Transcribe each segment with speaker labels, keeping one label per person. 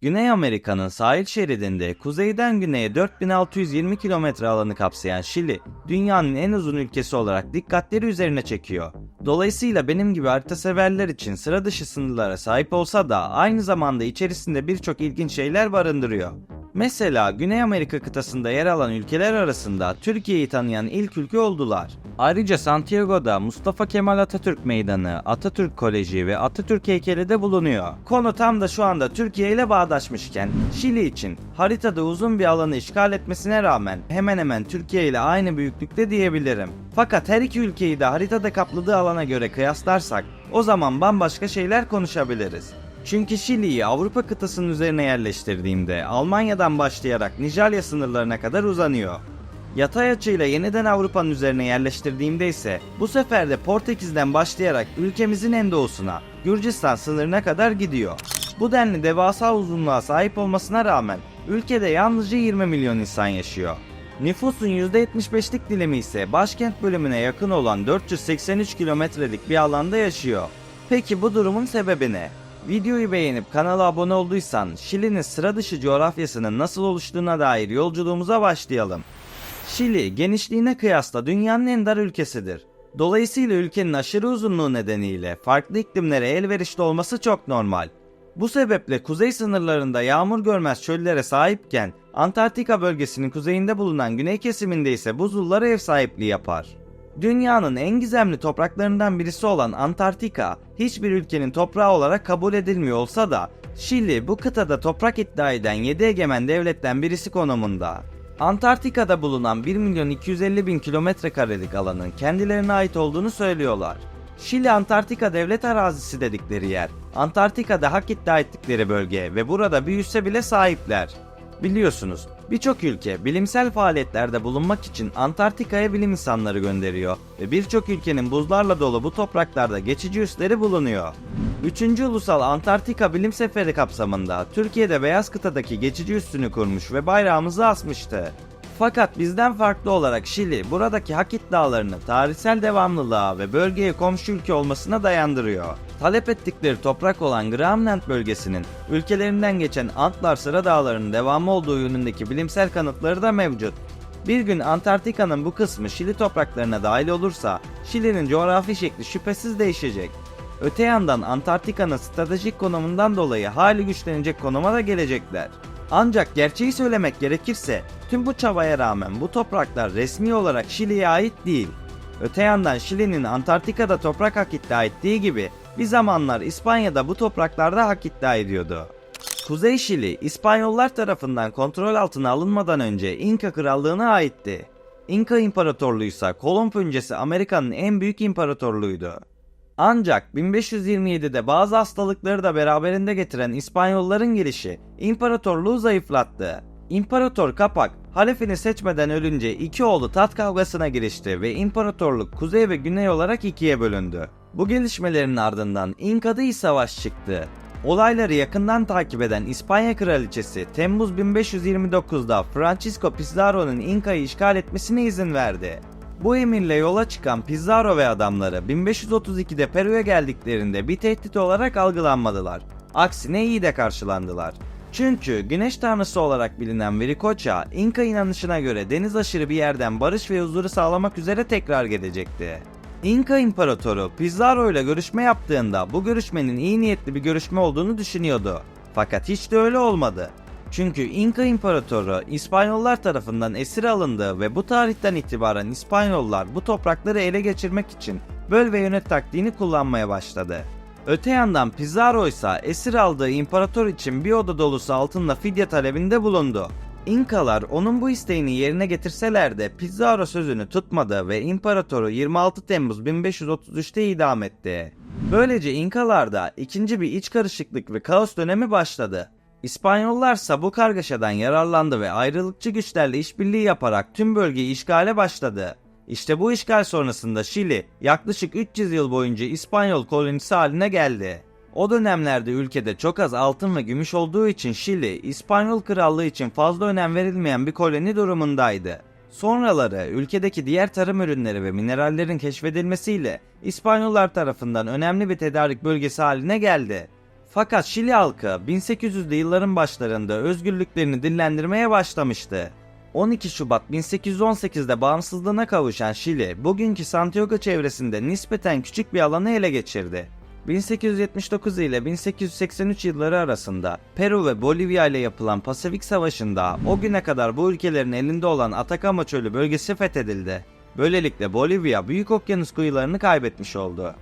Speaker 1: Güney Amerika'nın sahil şeridinde kuzeyden güneye 4620 kilometre alanı kapsayan Şili, dünyanın en uzun ülkesi olarak dikkatleri üzerine çekiyor. Dolayısıyla benim gibi harita severler için sıra dışı sınırlara sahip olsa da aynı zamanda içerisinde birçok ilginç şeyler barındırıyor. Mesela Güney Amerika kıtasında yer alan ülkeler arasında Türkiye'yi tanıyan ilk ülke oldular. Ayrıca Santiago'da Mustafa Kemal Atatürk Meydanı, Atatürk Koleji ve Atatürk heykeli de bulunuyor. Konu tam da şu anda Türkiye ile bağdaşmışken Şili için haritada uzun bir alanı işgal etmesine rağmen hemen hemen Türkiye ile aynı büyüklükte diyebilirim. Fakat her iki ülkeyi de haritada kapladığı alana göre kıyaslarsak o zaman bambaşka şeyler konuşabiliriz. Çünkü Şili'yi Avrupa kıtasının üzerine yerleştirdiğimde Almanya'dan başlayarak Nijerya sınırlarına kadar uzanıyor. Yatay açıyla yeniden Avrupa'nın üzerine yerleştirdiğimde ise bu sefer de Portekiz'den başlayarak ülkemizin en doğusuna, Gürcistan sınırına kadar gidiyor. Bu denli devasa uzunluğa sahip olmasına rağmen ülkede yalnızca 20 milyon insan yaşıyor. Nüfusun %75'lik dilimi ise başkent bölümüne yakın olan 483 kilometrelik bir alanda yaşıyor. Peki bu durumun sebebi ne? Videoyu beğenip kanala abone olduysan Şili'nin sıra dışı coğrafyasının nasıl oluştuğuna dair yolculuğumuza başlayalım. Şili, genişliğine kıyasla dünyanın en dar ülkesidir. Dolayısıyla ülkenin aşırı uzunluğu nedeniyle farklı iklimlere elverişli olması çok normal. Bu sebeple kuzey sınırlarında yağmur görmez çöllere sahipken Antarktika bölgesinin kuzeyinde bulunan güney kesiminde ise buzullara ev sahipliği yapar. Dünyanın en gizemli topraklarından birisi olan Antarktika, hiçbir ülkenin toprağı olarak kabul edilmiyor olsa da Şili bu kıtada toprak iddia eden 7 egemen devletten birisi konumunda. Antarktika'da bulunan 1.250.000 kilometrekarelik alanın kendilerine ait olduğunu söylüyorlar. Şili Antarktika devlet arazisi dedikleri yer, Antarktika'da hak iddia ettikleri bölge ve burada bir üsse bile sahipler. Biliyorsunuz, birçok ülke bilimsel faaliyetlerde bulunmak için Antarktika'ya bilim insanları gönderiyor ve birçok ülkenin buzlarla dolu bu topraklarda geçici üsleri bulunuyor. 3. Ulusal Antarktika Bilim Seferi kapsamında Türkiye'de Beyaz Kıta'daki geçici üssünü kurmuş ve bayrağımızı asmıştı. Fakat bizden farklı olarak Şili buradaki hak iddialarını tarihsel devamlılığa ve bölgeye komşu ülke olmasına dayandırıyor. Talep ettikleri toprak olan Grönland bölgesinin ülkelerinden geçen Antlar Sıra Dağları'nın devamı olduğu yönündeki bilimsel kanıtları da mevcut. Bir gün Antarktika'nın bu kısmı Şili topraklarına dahil olursa Şili'nin coğrafi şekli şüphesiz değişecek. Öte yandan Antarktika'nın stratejik konumundan dolayı hali güçlenecek konuma da gelecekler. Ancak gerçeği söylemek gerekirse tüm bu çabaya rağmen bu topraklar resmi olarak Şili'ye ait değil. Öte yandan Şili'nin Antarktika'da toprak hak iddia ettiği gibi bir zamanlar İspanya'da bu topraklarda hak iddia ediyordu. Kuzey Şili, İspanyollar tarafından kontrol altına alınmadan önce İnka Krallığı'na aitti. İnka İmparatorluğu ise Kolomb öncesi Amerika'nın en büyük imparatorluğuydu. Ancak 1527'de bazı hastalıkları da beraberinde getiren İspanyolların gelişi imparatorluğu zayıflattı. İmparator Kapak, halefini seçmeden ölünce iki oğlu tat kavgasına girişti ve imparatorluk kuzey ve güney olarak ikiye bölündü. Bu gelişmelerin ardından İnka'da iç savaş çıktı. Olayları yakından takip eden İspanya Kraliçesi Temmuz 1529'da Francisco Pizarro'nun İnka'yı işgal etmesine izin verdi. Bu emirle yola çıkan Pizarro ve adamları 1532'de Peru'ya geldiklerinde bir tehdit olarak algılanmadılar. Aksine iyi de karşılandılar. Çünkü güneş tanrısı olarak bilinen Viricocha, İnka inanışına göre deniz aşırı bir yerden barış ve huzuru sağlamak üzere tekrar gelecekti. İnka İmparatoru Pizarro ile görüşme yaptığında bu görüşmenin iyi niyetli bir görüşme olduğunu düşünüyordu. Fakat hiç de öyle olmadı. Çünkü İnka İmparatoru İspanyollar tarafından esir alındı ve bu tarihten itibaren İspanyollar bu toprakları ele geçirmek için böl ve yönet taktiğini kullanmaya başladı. Öte yandan Pizarro ise esir aldığı imparator için bir oda dolusu altınla fidye talebinde bulundu. İnkalar onun bu isteğini yerine getirseler de Pizarro sözünü tutmadı ve imparatoru 26 Temmuz 1533'te idam etti. Böylece İnkalarda ikinci bir iç karışıklık ve kaos dönemi başladı. İspanyollarsa bu kargaşadan yararlandı ve ayrılıkçı güçlerle işbirliği yaparak tüm bölgeyi işgale başladı. İşte bu işgal sonrasında Şili yaklaşık 300 yıl boyunca İspanyol kolonisi haline geldi. O dönemlerde ülkede çok az altın ve gümüş olduğu için Şili, İspanyol Krallığı için fazla önem verilmeyen bir koloni durumundaydı. Sonraları ülkedeki diğer tarım ürünleri ve minerallerin keşfedilmesiyle İspanyollar tarafından önemli bir tedarik bölgesi haline geldi. Fakat Şili halkı 1800'lü yılların başlarında özgürlüklerini dillendirmeye başlamıştı. 12 Şubat 1818'de bağımsızlığına kavuşan Şili, bugünkü Santiago çevresinde nispeten küçük bir alanı ele geçirdi. 1879 ile 1883 yılları arasında Peru ve Bolivya ile yapılan Pasifik Savaşı'nda o güne kadar bu ülkelerin elinde olan Atacama Çölü bölgesi fethedildi. Böylelikle Bolivya Büyük Okyanus kıyılarını kaybetmiş oldu.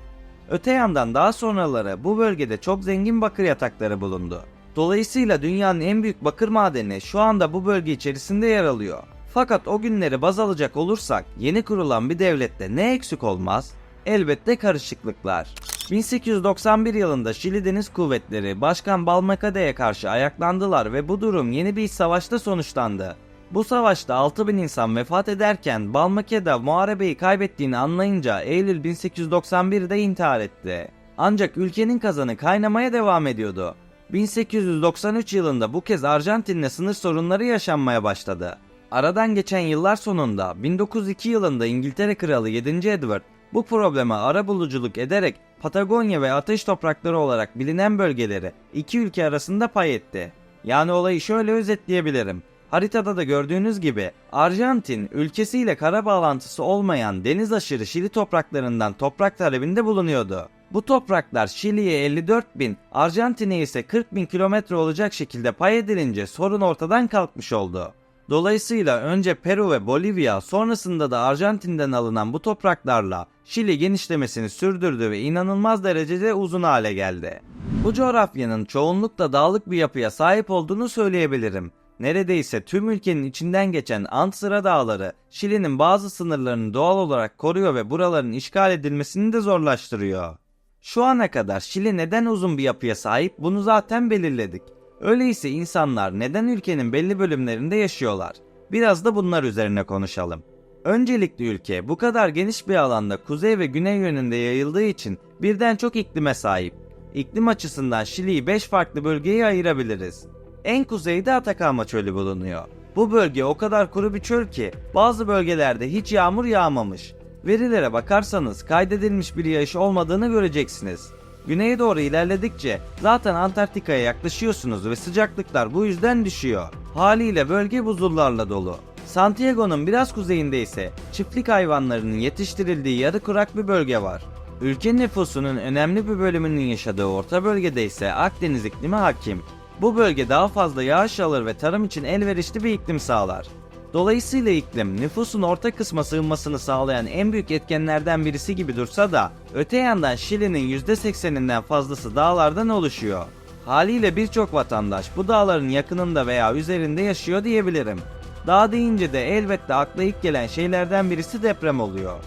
Speaker 1: Öte yandan daha sonraları bu bölgede çok zengin bakır yatakları bulundu. Dolayısıyla dünyanın en büyük bakır madeni şu anda bu bölge içerisinde yer alıyor. Fakat o günleri baz alacak olursak yeni kurulan bir devlette ne eksik olmaz? Elbette karışıklıklar. 1891 yılında Şili Deniz Kuvvetleri Başkan Balmacade'ye karşı ayaklandılar ve bu durum yeni bir iç savaşta sonuçlandı. Bu savaşta 6000 insan vefat ederken Balmaceda muharebeyi kaybettiğini anlayınca Eylül 1891'de intihar etti. Ancak ülkenin kazanı kaynamaya devam ediyordu. 1893 yılında bu kez Arjantin'le sınır sorunları yaşanmaya başladı. Aradan geçen yıllar sonunda 1902 yılında İngiltere Kralı 7. Edward bu probleme arabuluculuk ederek Patagonya ve Ateş Toprakları olarak bilinen bölgeleri iki ülke arasında pay etti. Yani olayı şöyle özetleyebilirim. Haritada da gördüğünüz gibi Arjantin ülkesiyle kara bağlantısı olmayan deniz aşırı Şili topraklarından toprak talebinde bulunuyordu. Bu topraklar Şili'ye 54.000, Arjantin'e ise 40.000 kilometre olacak şekilde pay edilince sorun ortadan kalkmış oldu. Dolayısıyla önce Peru ve Bolivya, sonrasında da Arjantin'den alınan bu topraklarla Şili genişlemesini sürdürdü ve inanılmaz derecede uzun hale geldi. Bu coğrafyanın çoğunlukla dağlık bir yapıya sahip olduğunu söyleyebilirim. Neredeyse tüm ülkenin içinden geçen Antsıra Dağları, Şili'nin bazı sınırlarını doğal olarak koruyor ve buraların işgal edilmesini de zorlaştırıyor. Şu ana kadar Şili neden uzun bir yapıya sahip bunu zaten belirledik. Öyleyse insanlar neden ülkenin belli bölümlerinde yaşıyorlar? Biraz da bunlar üzerine konuşalım. Öncelikle ülke bu kadar geniş bir alanda kuzey ve güney yönünde yayıldığı için birden çok iklime sahip. İklim açısından Şili'yi 5 farklı bölgeye ayırabiliriz. En kuzeyde Atacama Çölü bulunuyor. Bu bölge o kadar kuru bir çöl ki bazı bölgelerde hiç yağmur yağmamış. Verilere bakarsanız kaydedilmiş bir yağış olmadığını göreceksiniz. Güneye doğru ilerledikçe zaten Antarktika'ya yaklaşıyorsunuz ve sıcaklıklar bu yüzden düşüyor. Haliyle bölge buzullarla dolu. Santiago'nun biraz kuzeyinde ise çiftlik hayvanlarının yetiştirildiği yarı kurak bir bölge var. Ülke nüfusunun önemli bir bölümünün yaşadığı orta bölgede ise Akdeniz iklimi hakim. Bu bölge daha fazla yağış alır ve tarım için elverişli bir iklim sağlar. Dolayısıyla iklim, nüfusun orta kısma sığınmasını sağlayan en büyük etkenlerden birisi gibi dursa da, öte yandan Şili'nin %80'inden fazlası dağlardan oluşuyor. Haliyle birçok vatandaş bu dağların yakınında veya üzerinde yaşıyor diyebilirim. Dağ deyince de elbette akla ilk gelen şeylerden birisi deprem oluyor.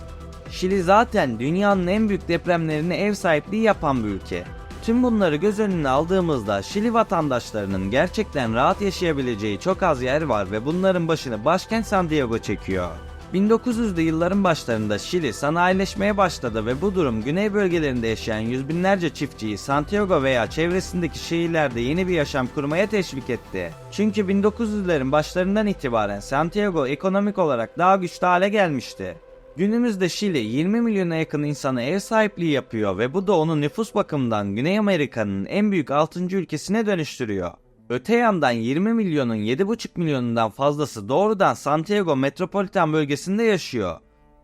Speaker 1: Şili zaten dünyanın en büyük depremlerine ev sahipliği yapan bir ülke. Tüm bunları göz önüne aldığımızda Şili vatandaşlarının gerçekten rahat yaşayabileceği çok az yer var ve bunların başını başkent Santiago çekiyor. 1900'lü yılların başlarında Şili sanayileşmeye başladı ve bu durum güney bölgelerinde yaşayan yüz binlerce çiftçiyi Santiago veya çevresindeki şehirlerde yeni bir yaşam kurmaya teşvik etti. Çünkü 1900'lerin başlarından itibaren Santiago ekonomik olarak daha güçlü hale gelmişti. Günümüzde Şili 20 milyona yakın insana ev sahipliği yapıyor ve bu da onu nüfus bakımından Güney Amerika'nın en büyük 6. ülkesine dönüştürüyor. Öte yandan 20 milyonun 7,5 milyonundan fazlası doğrudan Santiago metropolitan bölgesinde yaşıyor.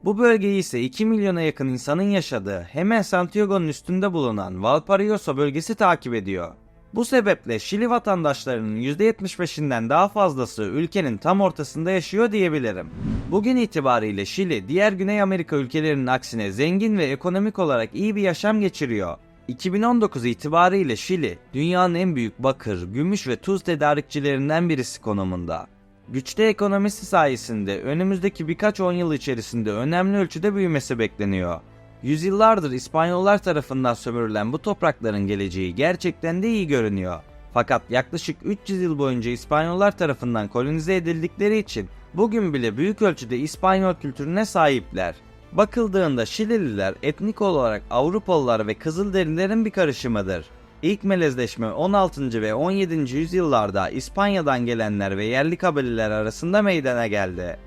Speaker 1: Bu bölgeyi ise 2 milyona yakın insanın yaşadığı hemen Santiago'nun üstünde bulunan Valparaiso bölgesi takip ediyor. Bu sebeple Şili vatandaşlarının %75'inden daha fazlası ülkenin tam ortasında yaşıyor diyebilirim. Bugün itibariyle Şili, diğer Güney Amerika ülkelerinin aksine zengin ve ekonomik olarak iyi bir yaşam geçiriyor. 2019 itibariyle Şili, dünyanın en büyük bakır, gümüş ve tuz tedarikçilerinden birisi konumunda. Güçlü ekonomisi sayesinde önümüzdeki birkaç 10 yıl içerisinde önemli ölçüde büyümesi bekleniyor. Yüzyıllardır İspanyollar tarafından sömürülen bu toprakların geleceği gerçekten de iyi görünüyor. Fakat yaklaşık 300 yıl boyunca İspanyollar tarafından kolonize edildikleri için bugün bile büyük ölçüde İspanyol kültürüne sahipler. Bakıldığında Şilililer etnik olarak Avrupalılar ve Kızılderililerin bir karışımıdır. İlk melezleşme 16. ve 17. yüzyıllarda İspanya'dan gelenler ve yerli kabileler arasında meydana geldi.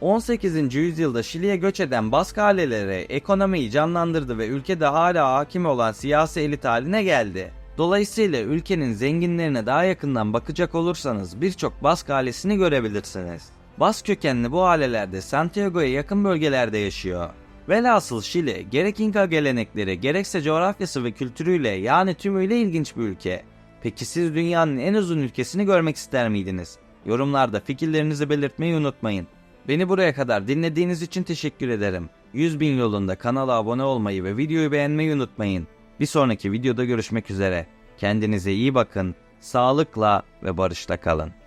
Speaker 1: 18. yüzyılda Şili'ye göç eden Bask aileleri ekonomiyi canlandırdı ve ülkede hala hakim olan siyasi elit haline geldi. Dolayısıyla ülkenin zenginlerine daha yakından bakacak olursanız birçok Bask ailesini görebilirsiniz. Bask kökenli bu aileler de Santiago'ya yakın bölgelerde yaşıyor. Velhasıl Şili, gerek İnka gelenekleri gerekse coğrafyası ve kültürüyle yani tümüyle ilginç bir ülke. Peki siz dünyanın en uzun ülkesini görmek ister miydiniz? Yorumlarda fikirlerinizi belirtmeyi unutmayın. Beni buraya kadar dinlediğiniz için teşekkür ederim. 100.000 yolunda kanala abone olmayı ve videoyu beğenmeyi unutmayın. Bir sonraki videoda görüşmek üzere. Kendinize iyi bakın, sağlıkla ve barışla kalın.